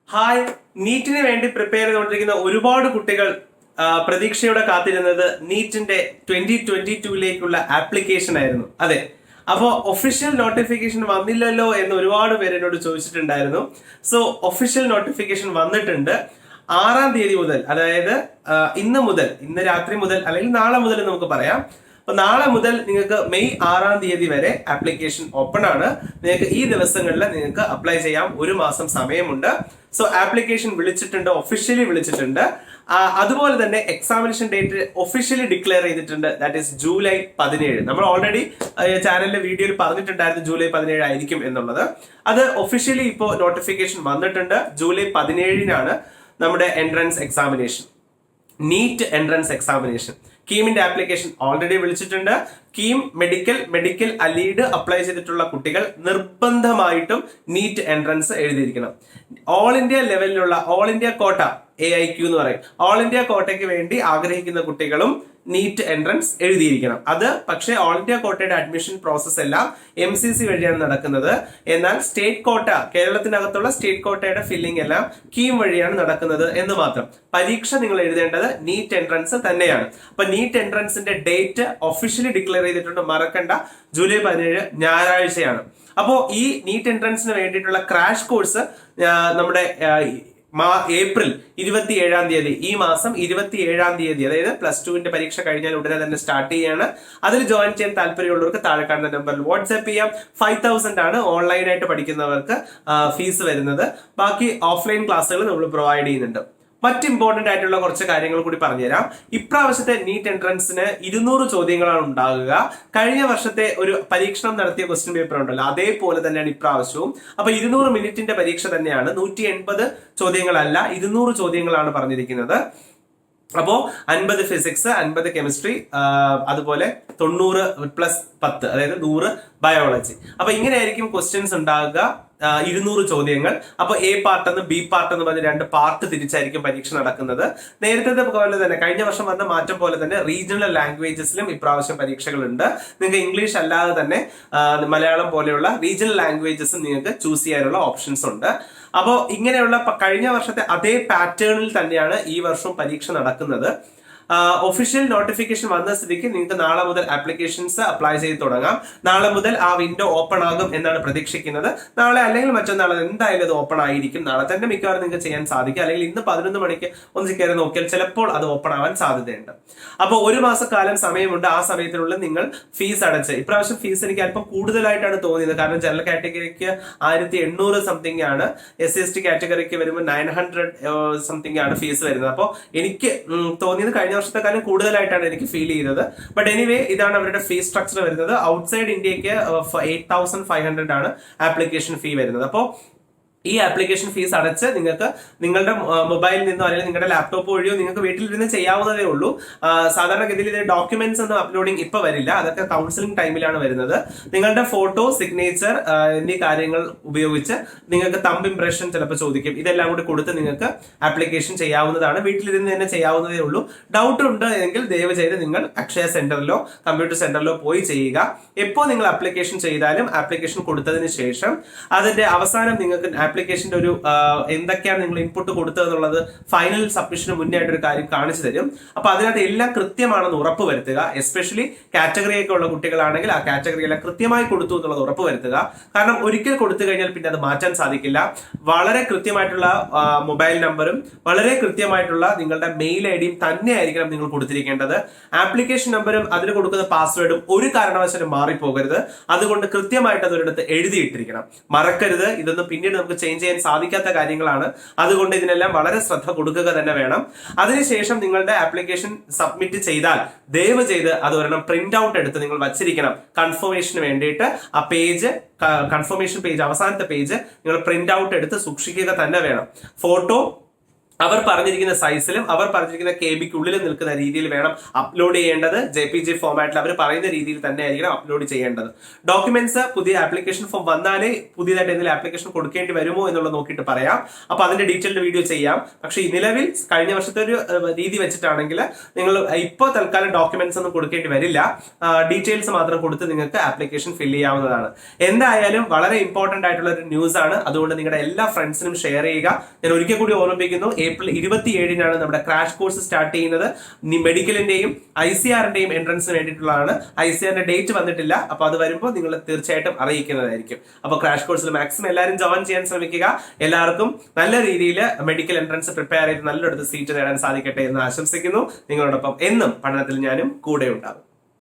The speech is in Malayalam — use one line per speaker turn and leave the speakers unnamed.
ഹായ്, നീറ്റിന് വേണ്ടി പ്രിപ്പയർ ചെയ്തുകൊണ്ടിരിക്കുന്ന ഒരുപാട് കുട്ടികൾ പ്രതീക്ഷയോടെ കാത്തിരുന്നത് നീറ്റിന്റെ 2022ലേക്കുള്ള ആപ്ലിക്കേഷൻ ആയിരുന്നു. അതെ, അപ്പോൾ ഒഫീഷ്യൽ നോട്ടിഫിക്കേഷൻ വന്നില്ലല്ലോ എന്ന് ഒരുപാട് പേര് എന്നോട് ചോദിച്ചിട്ടുണ്ടായിരുന്നു. സോ ഒഫീഷ്യൽ നോട്ടിഫിക്കേഷൻ വന്നിട്ടുണ്ട്. 6-ാം തീയതി മുതൽ, അതായത് ഇന്ന് രാത്രി മുതൽ അല്ലെങ്കിൽ നാളെ മുതൽ നമുക്ക് പറയാം. അപ്പൊ നാളെ മുതൽ നിങ്ങൾക്ക് മെയ് 6-ാം തീയതി വരെ ആപ്ലിക്കേഷൻ ഓപ്പൺ ആണ്. നിങ്ങൾക്ക് ഈ ദിവസങ്ങളിൽ നിങ്ങൾക്ക് അപ്ലൈ ചെയ്യാം. 1 മാസം സമയമുണ്ട്. സോ ആപ്ലിക്കേഷൻ വിളിച്ചിട്ടുണ്ട്, ഒഫീഷ്യലി വിളിച്ചിട്ടുണ്ട്. അതുപോലെ തന്നെ എക്സാമിനേഷൻ ഡേറ്റ് ഒഫീഷ്യലി ഡിക്ലെയർ ചെയ്തിട്ടുണ്ട്. That is July 17. നമ്മൾ ഓൾറെഡി ചാനലിലെ വീഡിയോയിൽ പറഞ്ഞിട്ടുണ്ടായിരുന്നു ജൂലൈ 17 ആയിരിക്കും എന്നുള്ളത്. അത് ഒഫീഷ്യലി ഇപ്പോൾ നോട്ടിഫിക്കേഷൻ വന്നിട്ടുണ്ട്. ജൂലൈ 17-നാണ് നമ്മുടെ entrance examination, NEET entrance examination. കീമിന്റെ ആപ്ലിക്കേഷൻ ഓൾറെഡി വിളിച്ചിട്ടുണ്ട്. കീം മെഡിക്കൽ അലീഡ് അപ്ലൈ ചെയ്തിട്ടുള്ള കുട്ടികൾ നിർബന്ധമായിട്ടും നീറ്റ് എൻട്രൻസ് എഴുതിയിരിക്കണം. ഓൾ ഇന്ത്യ ലെവലിലുള്ള ഓൾ ഇന്ത്യ കോട്ട AIQ എന്ന് പറയും. ഓൾ ഇന്ത്യ കോട്ടയ്ക്ക് വേണ്ടി ആഗ്രഹിക്കുന്ന കുട്ടികളും നീറ്റ് എൻട്രൻസ് എഴുതിയിരിക്കണം. അത് പക്ഷേ ഓൾ ഇന്ത്യ കോട്ടയുടെ അഡ്മിഷൻ പ്രോസസ് എല്ലാം MCC വഴിയാണ് നടക്കുന്നത്. എന്നാൽ സ്റ്റേറ്റ് കോട്ട, കേരളത്തിനകത്തുള്ള സ്റ്റേറ്റ് കോട്ടയുടെ ഫില്ലിംഗ് എല്ലാം കീം വഴിയാണ് നടക്കുന്നത് എന്ന് മാത്രം. പരീക്ഷ നിങ്ങൾ എഴുതേണ്ടത് നീറ്റ് എൻട്രൻസ് തന്നെയാണ്. അപ്പൊ നീറ്റ് എൻട്രൻസിന്റെ ഡേറ്റ് ഒഫീഷ്യലി ഡിക്ലെയർ ചെയ്തിട്ടുണ്ട്. മറക്കണ്ട, ജൂലൈ 17 ഞായറാഴ്ചയാണ്. അപ്പോ ഈ നീറ്റ് എൻട്രൻസിന് വേണ്ടിയിട്ടുള്ള ക്രാഷ് കോഴ്സ് നമ്മുടെ ഏപ്രിൽ 27-ാം തീയതി, ഈ മാസം 27-ാം തീയതി, അതായത് +2-ന്റെ പരീക്ഷ കഴിഞ്ഞാൽ ഉടനെ തന്നെ സ്റ്റാർട്ട് ചെയ്യാണ്. അതിൽ ജോയിൻ ചെയ്യാൻ താല്പര്യമുള്ളവർക്ക് താഴെ കാണുന്ന നമ്പറിൽ വാട്സ്ആപ്പ് ചെയ്യാം. 5,000 ആണ് ഓൺലൈനായിട്ട് പഠിക്കുന്നവർക്ക് ഫീസ് വരുന്നത്. ബാക്കി ഓഫ്ലൈൻ ക്ലാസ്സുകൾ നമ്മൾ പ്രൊവൈഡ് ചെയ്യുന്നുണ്ട്. മറ്റ് ഇമ്പോർട്ടന്റ് ആയിട്ടുള്ള കുറച്ച് കാര്യങ്ങൾ കൂടി പറഞ്ഞുതരാം. ഇപ്രാവശ്യത്തെ നീറ്റ് എൻട്രൻസിന് 200 ചോദ്യങ്ങളാണ് ഉണ്ടാകുക. കഴിഞ്ഞ വർഷത്തെ ഒരു പരീക്ഷണം നടത്തിയ ക്വസ്റ്റ്യൻ പേപ്പർ ഉണ്ടല്ലോ, അതേപോലെ തന്നെയാണ് ഇപ്രാവശ്യവും. അപ്പൊ 200 മിനിറ്റിന്റെ പരീക്ഷ തന്നെയാണ്. 180 ചോദ്യങ്ങളല്ല, 200 ചോദ്യങ്ങളാണ് പറഞ്ഞിരിക്കുന്നത്. അപ്പോ 50 ഫിസിക്സ്, 50 കെമിസ്ട്രി, അതുപോലെ 90+10, അതായത് 100 ബയോളജി. അപ്പൊ ഇങ്ങനെയായിരിക്കും ക്വസ്റ്റ്യൻസ് ഉണ്ടാകുക. 200 ചോദ്യങ്ങൾ. അപ്പൊ A പാർട്ട് B പാർട്ട് എന്ന് പറഞ്ഞ് 2 പാർട്ട് തിരിച്ചായിരിക്കും പരീക്ഷ നടക്കുന്നത്. നേരത്തെ പോലെ തന്നെ, കഴിഞ്ഞ വർഷം വന്ന മാറ്റം പോലെ തന്നെ റീജിയണൽ ലാംഗ്വേജസിലും ഇപ്രാവശ്യം പരീക്ഷകളുണ്ട്. നിങ്ങൾക്ക് ഇംഗ്ലീഷ് അല്ലാതെ തന്നെ മലയാളം പോലെയുള്ള റീജിയണൽ ലാംഗ്വേജസും നിങ്ങൾക്ക് ചൂസ് ചെയ്യാനുള്ള ഓപ്ഷൻസ് ഉണ്ട്. അപ്പോൾ ഇങ്ങനെയുള്ള കഴിഞ്ഞ വർഷത്തെ അതേ പാറ്റേണിൽ തന്നെയാണ് ഈ വർഷവും പരീക്ഷ നടക്കുന്നത്. ഒഫീഷ്യൽ നോട്ടിഫിക്കേഷൻ വന്ന സ്ഥിതിക്ക് നിങ്ങൾക്ക് നാളെ മുതൽ ആപ്ലിക്കേഷൻസ് അപ്ലൈ ചെയ്ത് തുടങ്ങാം. നാളെ മുതൽ ആ വിൻഡോ ഓപ്പൺ ആകും എന്നാണ് പ്രതീക്ഷിക്കുന്നത്. നാളെ അല്ലെങ്കിൽ മറ്റന്നാൾ എന്തായാലും അത് ഓപ്പൺ ആയിരിക്കും. നാളെ തന്നെ മിക്കവാറും നിങ്ങൾക്ക് ചെയ്യാൻ സാധിക്കും. അല്ലെങ്കിൽ ഇന്ന് 11 മണിക്ക് ഒന്ന് കയറി നോക്കിയാൽ ചിലപ്പോൾ അത് ഓപ്പൺ ആവാൻ സാധ്യതയുണ്ട്. അപ്പോൾ 1 മാസക്കാലം സമയമുണ്ട്. ആ സമയത്തിനുള്ളിൽ നിങ്ങൾ ഫീസ് അടച്ച്, ഇപ്രാവശ്യം ഫീസ് എനിക്ക് അല്പം കൂടുതലായിട്ടാണ് തോന്നിയത്. കാരണം ജനറൽ കാറ്റഗറിക്ക് 1800 സംതിങ് ആണ്, SC/ST കാറ്റഗറിക്ക് വരുമ്പോൾ 900 സംതിങ് ആണ് ഫീസ് വരുന്നത്. അപ്പോൾ എനിക്ക് തോന്നിയത് കഴിഞ്ഞ വർഷത്തെക്കാളും കൂടുതലായിട്ടാണ് എനിക്ക് ഫീൽ ചെയ്തത്. ബട്ട് എനിവേ, ഇതാണ് അവരുടെ ഫീസ് സ്ട്രക്ചർ വരുന്നത്. ഔട്ട്സൈഡ് ഇന്ത്യക്ക് 8,500 ആണ് ആപ്ലിക്കേഷൻ ഫീ വരുന്നത്. അപ്പോൾ ഈ ആപ്ലിക്കേഷൻ ഫീസ് അടച്ച് നിങ്ങൾക്ക് നിങ്ങളുടെ മൊബൈലിൽ നിന്നോ അല്ലെങ്കിൽ നിങ്ങളുടെ ലാപ്ടോപ്പ് വഴിയോ നിങ്ങൾക്ക് വീട്ടിലിരുന്ന് ചെയ്യാവുന്നതേ ഉള്ളൂ. സാധാരണഗതിയിൽ ഇത് ഡോക്യുമെന്റ്സ് ഒന്നും അപ്ലോഡിംഗ് ഇപ്പൊ വരില്ല. അതൊക്കെ കൗൺസിലിംഗ് ടൈമിലാണ് വരുന്നത്. നിങ്ങളുടെ ഫോട്ടോ, സിഗ്നേച്ചർ എന്നീ കാര്യങ്ങൾ ഉപയോഗിച്ച് നിങ്ങൾക്ക് തമ്പ് ഇംപ്രഷൻ ചിലപ്പോൾ ചോദിക്കും. ഇതെല്ലാം കൂടി കൊടുത്ത് നിങ്ങൾക്ക് ആപ്ലിക്കേഷൻ ചെയ്യാവുന്നതാണ്. വീട്ടിലിരുന്ന് തന്നെ ചെയ്യാവുന്നതേ ഉള്ളൂ. ഡൗട്ട് ഉണ്ട് എങ്കിൽ ദയവ് ചെയ്ത് നിങ്ങൾ അക്ഷയ സെന്ററിലോ കമ്പ്യൂട്ടർ സെന്ററിലോ പോയി ചെയ്യുക. എപ്പോൾ നിങ്ങൾ ആപ്ലിക്കേഷൻ ചെയ്താലും ആപ്ലിക്കേഷൻ കൊടുത്തതിന് ശേഷം അതിന്റെ അവസാനം നിങ്ങൾക്ക് ആപ്ലിക്കേഷന്റെ ഒരു എന്തൊക്കെയാണ് നിങ്ങൾ ഇൻപുട്ട് കൊടുത്തതെന്നുള്ളത് ഫൈനൽ സബ്മിഷന് മുന്നേ ആയിട്ടൊരു കാര്യം കാണിച്ചു തരും. അപ്പൊ അതിനകത്ത് എല്ലാം കൃത്യമാണെന്ന് ഉറപ്പ് വരുത്തുക. എസ്പെഷ്യലി കാറ്റഗറിയൊക്കെ ഉള്ള കുട്ടികളാണെങ്കിൽ ആ കാറ്റഗറി എല്ലാം കൃത്യമായി കൊടുത്തു എന്നുള്ളത് ഉറപ്പ് വരുത്തുക. കാരണം ഒരിക്കൽ കൊടുത്തു കഴിഞ്ഞാൽ പിന്നെ അത് മാറ്റാൻ സാധിക്കില്ല. വളരെ കൃത്യമായിട്ടുള്ള മൊബൈൽ നമ്പറും വളരെ കൃത്യമായിട്ടുള്ള നിങ്ങളുടെ മെയിൽ ഐഡിയും തന്നെ ആയിരിക്കണം നിങ്ങൾ കൊടുത്തിരിക്കേണ്ടത്. ആപ്ലിക്കേഷൻ നമ്പറും അതിന് കൊടുക്കുന്ന പാസ്വേഡും ഒരു കാരണവശാലും മാറിപ്പോകരുത്. അതുകൊണ്ട് കൃത്യമായിട്ട് അതൊരിടത്ത് എഴുതിയിട്ടിരിക്കണം. മറക്കരുത്. ഇതൊന്നും പിന്നീട് നമുക്ക് ചേഞ്ച് ചെയ്യാൻ സാധിക്കാത്ത കാര്യങ്ങളാണ്. അതുകൊണ്ട് ഇതിനെല്ലാം വളരെ ശ്രദ്ധ കൊടുക്കുക തന്നെ വേണം. അതിനുശേഷം നിങ്ങളുടെ ആപ്ലിക്കേഷൻ സബ്മിറ്റ് ചെയ്താൽ ദയവ് ചെയ്ത് അത് ഒരെണ്ണം പ്രിന്റ് ഔട്ട് എടുത്ത് നിങ്ങൾ വച്ചിരിക്കണം. കൺഫർമേഷന് വേണ്ടിയിട്ട് ആ പേജ്, കൺഫർമേഷൻ പേജ്, അവസാനത്തെ പേജ് നിങ്ങൾ പ്രിന്റ് ഔട്ട് എടുത്ത് സൂക്ഷിക്കുക തന്നെ വേണം. ഫോട്ടോ, അവർ പറഞ്ഞിരിക്കുന്ന സൈസിലും അവർ പറഞ്ഞിരിക്കുന്ന KB-ക്കുള്ളിലും നിൽക്കുന്ന രീതിയിൽ വേണം അപ്ലോഡ് ചെയ്യേണ്ടത്. JPG ഫോമാറ്റിൽ അവർ പറയുന്ന രീതിയിൽ തന്നെ ആയിരിക്കണം അപ്ലോഡ് ചെയ്യേണ്ടത്. ഡോക്യുമെന്റ്സ് പുതിയ ആപ്ലിക്കേഷൻ ഫോം വന്നാലേ പുതിയതായിട്ട് എന്തെങ്കിലും ആപ്ലിക്കേഷൻ കൊടുക്കേണ്ടി വരുമോ എന്നുള്ളത് നോക്കിയിട്ട് പറയാം. അപ്പൊ അതിന്റെ ഡീറ്റെയിൽഡ് വീഡിയോ ചെയ്യാം. പക്ഷെ ഈ നിലവിൽ കഴിഞ്ഞ വർഷത്തെ ഒരു രീതി വെച്ചിട്ടാണെങ്കിൽ നിങ്ങൾ ഇപ്പോൾ തൽക്കാലം ഡോക്യുമെന്റ്സ് ഒന്നും കൊടുക്കേണ്ടി വരില്ല. ഡീറ്റെയിൽസ് മാത്രം കൊടുത്ത് നിങ്ങൾക്ക് ആപ്ലിക്കേഷൻ ഫില്ല് ചെയ്യാവുന്നതാണ്. എന്തായാലും വളരെ ഇമ്പോർട്ടന്റ് ആയിട്ടുള്ള ഒരു ന്യൂസ് ആണ്. അതുകൊണ്ട് നിങ്ങളുടെ എല്ലാ ഫ്രണ്ട്സിനും ഷെയർ ചെയ്യുക. ഞാൻ ഒരിക്കൽ കൂടി ഓർമ്മിപ്പിക്കുന്നു, April 27 നമ്മുടെ ക്രാഷ് കോഴ്സ് സ്റ്റാർട്ട് ചെയ്യുന്നത്. മെഡിക്കലിന്റെയും ICR-ന്റെയും എൻട്രൻസിന് വേണ്ടിയിട്ടുള്ളതാണ്. ICR-ന്റെ ഡേറ്റ് വന്നിട്ടില്ല. അപ്പൊ അത് വരുമ്പോൾ നിങ്ങൾ തീർച്ചയായിട്ടും അറിയിക്കുന്നതായിരിക്കും. അപ്പൊ ക്രാഷ് കോഴ്സിൽ മാക്സിമം എല്ലാവരും ജോയിൻ ചെയ്യാൻ ശ്രമിക്കുക. എല്ലാവർക്കും നല്ല രീതിയിൽ മെഡിക്കൽ എൻട്രൻസ് പ്രിപ്പയർ ചെയ്ത് നല്ലൊരു സീറ്റ് നേടാൻ സാധിക്കട്ടെ എന്ന് ആശംസിക്കുന്നു. നിങ്ങളോടൊപ്പം എന്നും പഠനത്തിൽ ഞാനും കൂടെ ഉണ്ടാകും.